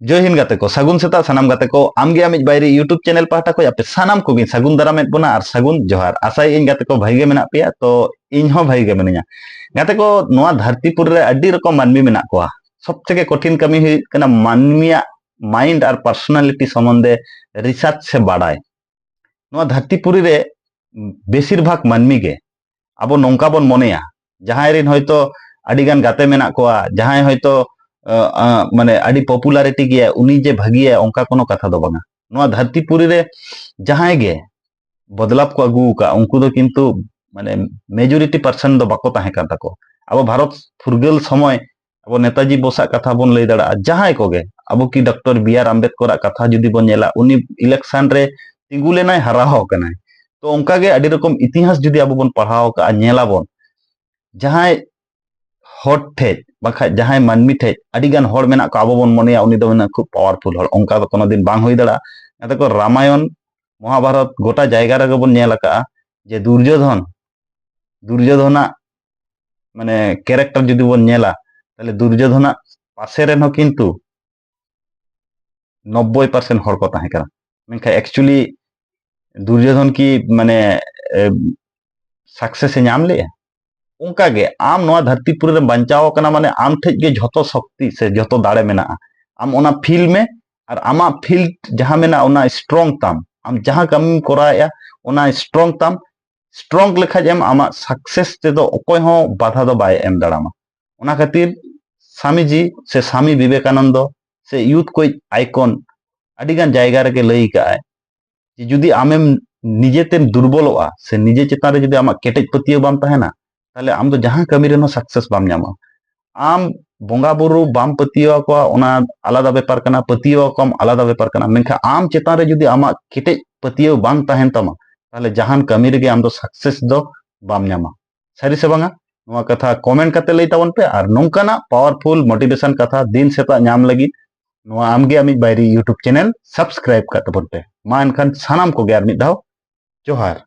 जय हिंद गाते को सगुन सेता सानाम गाते को आमगे आमिज बायरी यूट्यूब चैनल पाहटा को आपे सानाम को गिन सगुन दारामेद बोना और सगुन जोहार आसाई इन गाते को भाईगे मेना पेया तो इन हो भाईगे मेनिया गाते को नोआ धरतीपुर रे अड्डी रकम मानमी मेना कोआ सबथेके कठिन कमी हुई कना मानमिया माइंड और पर्सनालिटी संबंधे रिसर्च से बाड़ाय नोआ धरतीपुरी रे बेसिर भाग मानमी गे अब नौका बन मनेया जहां रिन होयतो अडिगान गाते मेना कोआ जहां होयतो माने अड़ी पॉपुलैरिटी गया उनी जे भागी है उनका कोनो कथा दो बांगा नोआ धरतीपुरी रे जहां गे बदलाव को अगू का उनको दो किंतु माने मेजॉरिटी पर्सन दो बाको ताहे कान ताको अब भारत फुरगल समय अब नेताजी बोसा कथा बोन लई दड़ा जहां को गे अब की डॉक्टर बी.आर. आम्बेडकर कथा जुदी बोन नेला उनी इलेक्शन रे तिंगु लेनाय हराहो कनाय तो उनका गे अड़ी रकम इतिहास जुदी अब बोन पढ़ाओ का नेला बोन जहां हॉट ठे बाखा जहां मानमी ठे अडिगान हॉर मेना को आबो बोन मनेया उनी दो मेना खूब पावरफुल हॉर उनका तो कोनो दिन बांग होई दड़ा एते को रामायण महाभारत गोटा जायगा रे बोन नेल का जे दुर्योधना माने कैरेक्टर जुदी बोन नेला ताले दुर्योधना पासे रेन हो किंतु 90% हॉर को ताहे करा मेनखा एक्चुअली दुर्योधन की माने सक्सेस नाम ले उनका गे आम नोआ धरतीपुर रे बंचाव कना माने आम ठेज गे झतो शक्ति से झतो दाड़े मेना आम ओना फील में और आमा फील जहां मेना ओना स्ट्रांग ताम आम जहां कमी कराया ओना स्ट्रांग ताम स्ट्रांग लेखा एम आमा सक्सेस ते दो ओकोय हो बाधा दो बाय एम दाड़ामा ओना खातिर स्वामी जी से स्वामी विवेकानंद से यूथ कोई आइकन अडिगान जायगा रे के लई का है जुदी आमेम निजेते दुर्बलोआ से निजे चेतान रे जुदी आमा केटेज पतियो बाम ताहेना ताले आम तो जहां कमी रे सक्सेस बाम नामा आम बोंगा बुरु बाम पतियो को ओना आलादा व्यापार कना पतियो कम आलादा व्यापार कना मेनखा आम चेतान रे जुदी आमा केटेज पतियो बाम ताहेन तमा ताले जहां कमी रे आम तो सक्सेस दो बाम नामा सारी से बांगा नोआ कथा कमेंट करते लई तावन पे और नोंकाना पावरफुल मोटिवेशन कथा दिन सेता नाम लगी नोआ आमगे आमी बायरी यूट्यूब चैनल सब्सक्राइब कर तबन पे मा एनखान सानाम को गे आर मिद धाव जोहार।